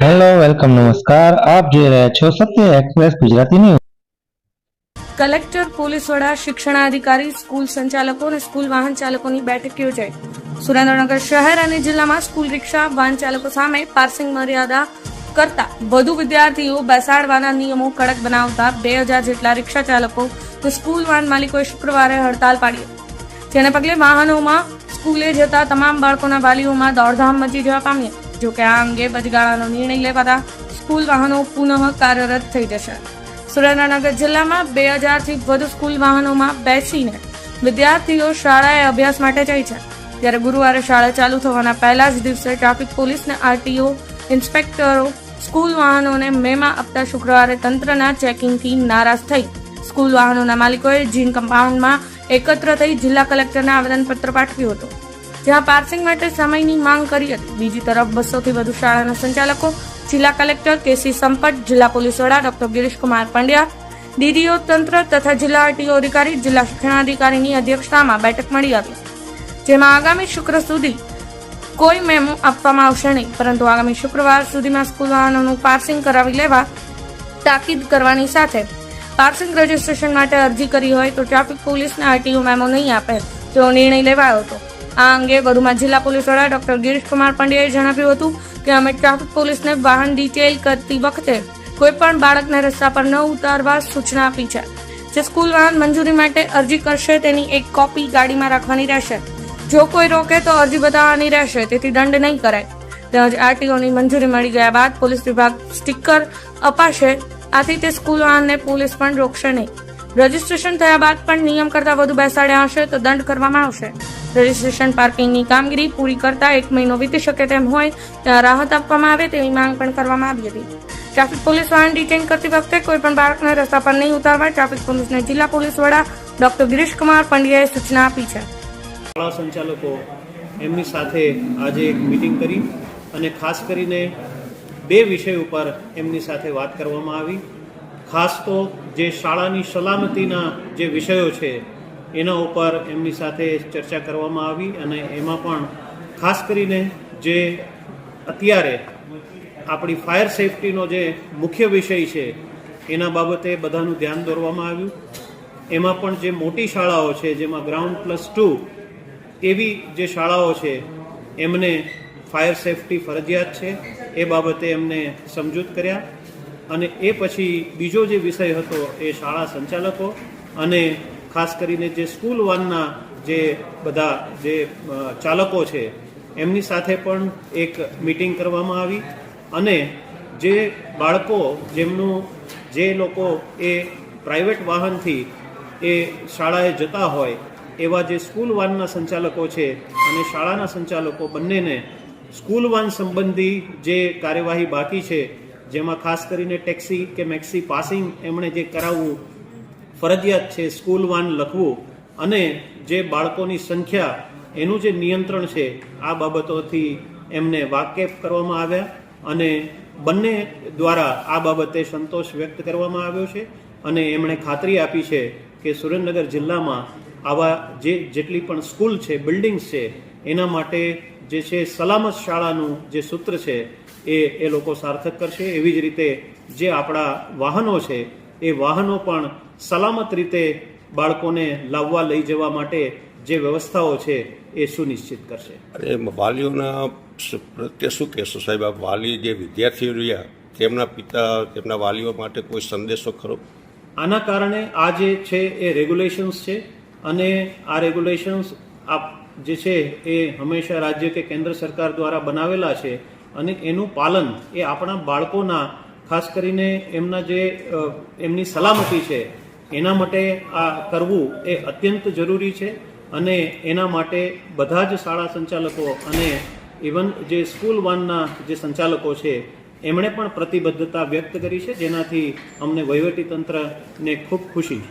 Hello welcome નમસ્કાર આપ જોઈ રહ્યા છો Satya Express Gujarati news. Collector, police વડા, શિક્ષણાધિકારી, સ્કૂલ સંચાલકો અને સ્કૂલ વાહન ચાલકોની બેઠક યોજાઈ। સુરેન્દ્રનગર શહેર અને જિલ્લામાં સ્કૂલ રિક્ષા વાહન ચાલકો સામે પાર્સિંગ મર્યાદા કરતા વધુ વિદ્યાર્થીઓ બેસાડવાના નિયમો કડક બનાવતા 2000 જેટલા રિક્ષા ચાલકો તો સ્કૂલ વાહન માલિકોએ શુક્રવારે હડતાલ પાડી હતી, જેને પગલે વાહનોમાં સ્કૂલે જતા તમામ બાળકોના વાલીઓમાં દોડધામ મચી જવા પામી। જોકે આ અંગે વચગાળાનો નિર્ણય લેવાતા સ્કૂલ વાહનો પુનઃ કાર્યરત થઈ જશે। સુરેન્દ્રનગર જિલ્લામાં 2000 થી વધુ સ્કૂલ વાહનોમાં બેસીને વિદ્યાર્થીઓ શાળાએ અભ્યાસ માટે જાય છે, ત્યારે ગુરુવારે શાળા ચાલુ થવાના પહેલા જ દિવસે ટ્રાફિક પોલીસને આરટીઓ ઇન્સ્પેક્ટરો સ્કૂલ વાહનોને મેમાં આપતા શુક્રવારે તંત્રના ચેકિંગથી નારાજ થઈ સ્કૂલ વાહનોના માલિકોએ જીન કમ્પાઉન્ડમાં એકત્ર થઈ જિલ્લા કલેક્ટરને આવેદનપત્ર પાઠવ્યું હતું, જ્યાં પાર્સિંગ માટે સમયની માંગ કરી હતી। બીજી તરફ 200 થી વધુ શાળાના સંચાલકો જિલ્લા કલેક્ટર કેસી સંપત, જિલ્લા પોલીસ વડા ડોક્ટર ગિરીશકુમાર પંડ્યા, ડીડીઓ તંત્ર તથા જિલ્લા આરટીઓ અધિકારી, જિલ્લા શિક્ષણાધિકારીની અધ્યક્ષતામાં બેઠક મળી હતી, જેમાં આગામી શુક્ર સુધી કોઈ મેમો આપવામાં આવશે નહીં, પરંતુ આગામી શુક્રવાર સુધીમાં સ્કૂલ વાહનોનું પાર્સિંગ કરાવી લેવા તાકીદ કરવાની સાથે પાર્સિંગ રજીસ્ટ્રેશન માટે અરજી કરી હોય તો ટ્રાફિક પોલીસને આરટીઓ મેમો નહીં આપે તેવો નિર્ણય લેવાયો હતો। આ અંગે વધુમાં જિલ્લા પોલીસ વડા ડોક્ટર ગિરીશકુમાર પંડ્યાએ જણાવ્યું હતું કે અમે ટ્રાફિક પોલીસને વાહન ડિટેલ કરતી વખતે કોઈ પણ બાળકને રસ્તા પર ન ઉતારવા સૂચના આપી છે। જે સ્કૂલ વાહન મંજૂરી માટે અરજી કરશે તેની એક કોપી ગાડીમાં રાખવાની રહેશે। જો કોઈ રોકે તો અરજી બતાવવાની રહેશે, તેથી દંડ નહીં કરાય। તેમજ આરટીઓની મંજૂરી મળી ગયા બાદ પોલીસ વિભાગ સ્ટીકર અપાશે, આથી તે સ્કૂલ વાહનને પોલીસ પણ રોકશે નહીં। રજીસ્ટ્રેશન થયા બાદ પણ નિયમ કરતાં વધુ બેસાડ્યા હશે તો દંડ કરવામાં આવશે। રજીસ્ટ્રેશન પાર્કિંગની કામગીરી પૂરી કરતા 1 મહિનો વીતી શકે તેમ હોય ત્યાં રાહત આપવામાં આવે તેવી માંગ પણ કરવામાં આવી હતી। ટ્રાફિક પોલીસ વાહન ડિટેઇન કરતી વખતે કોઈ પણ બાળકને રસ્તા પર નહીં ઉતારવા ટ્રાફિક પોલીસને જિલ્લા પોલીસ વડા ડોક્ટર ગિરીશકુમાર પંડ્યાએ સૂચના આપી છે। શાળા સંચાલકો એમની સાથે આજે એક મીટિંગ કરી અને ખાસ કરીને 2 વિષય ઉપર એમની સાથે વાત કરવામાં આવી। ખાસ તો જે શાળાની સલામતીના જે વિષયો છે એના ઉપર એમની સાથે ચર્ચા કરવામાં આવી અને એમાં પણ ખાસ કરીને જે અત્યારે આપણી ફાયર સેફટીનો જે મુખ્ય વિષય છે એના બાબતે બધાનું ધ્યાન દોરવામાં આવ્યું। એમાં પણ જે મોટી શાળાઓ છે જેમાં ગ્રાઉન્ડ+2 એવી જે શાળાઓ છે એમને ફાયર સેફટી ફરજિયાત છે એ બાબતે એમને સમજૂત કર્યા। અને એ પછી બીજો જે વિષય હતો એ શાળા સંચાલકો અને ખાસ કરીને જે સ્કૂલ વાનના જે બધા જે ચાલકો છે એમની સાથે પણ એક મીટિંગ કરવામાં આવી અને જે બાળકો જેમનું જે લોકો એ પ્રાઇવેટ વાહનથી એ શાળાએ જતા હોય એવા જે સ્કૂલ વાનના સંચાલકો છે અને શાળાના સંચાલકો બંનેને સ્કૂલ વાન સંબંધી જે કાર્યવાહી બાકી છે, જેમાં ખાસ કરીને ટેક્સી કે મેક્સી પાસિંગ એમણે જે કરાવવું ફરજિયાત છે, સ્કૂલ વાન લખવું અને જે બાળકોની સંખ્યા એનું જે નિયંત્રણ છે આ બાબતોથી એમને વાકેફ કરવામાં આવ્યા અને બંને દ્વારા આ બાબતે સંતોષ વ્યક્ત કરવામાં આવ્યો છે અને એમણે ખાતરી આપી છે કે સુરેન્દ્રનગર જિલ્લામાં આવા જેટલી પણ સ્કૂલ છે, બિલ્ડિંગ્સ છે એના માટે જે છે સલામત શાળાનું જે સૂત્ર છે એ લોકો સાર્થક કરશે। એવી જ રીતે જે આપણા વાહનો છે એ વાહનો પણ સલામત રીતે બાળકોને લાવવા લઈ જવા માટે જે વ્યવસ્થાઓ છે એ સુનિશ્ચિત કરશે। વાલીઓના પ્રત્યે શું કહેશો સાહેબ? આ વાલી જે વિદ્યાર્થીઓ રહ્યા તેમના પિતા તેમના વાલીઓ માટે કોઈ સંદેશો ખરો? આના કારણે આ જે છે એ રેગ્યુલેશન્સ છે અને આ રેગ્યુલેશન્સ જે છે એ હંમેશા રાજ્ય કે કેન્દ્ર સરકાર દ્વારા બનાવેલા છે અને એનું પાલન એ આપણા બાળકોના ખાસ કરીને એમના જે એમની સલામતી છે એના માટે આ કરવું એ અત્યંત જરૂરી છે અને એના માટે બધા જ શાળા સંચાલકો અને ઇવન જે સ્કૂલ વાનના જે સંચાલકો છે એમણે પણ પ્રતિબદ્ધતા વ્યક્ત કરી છે, જેનાથી અમને વહીવટી તંત્રને ખૂબ ખુશી છે।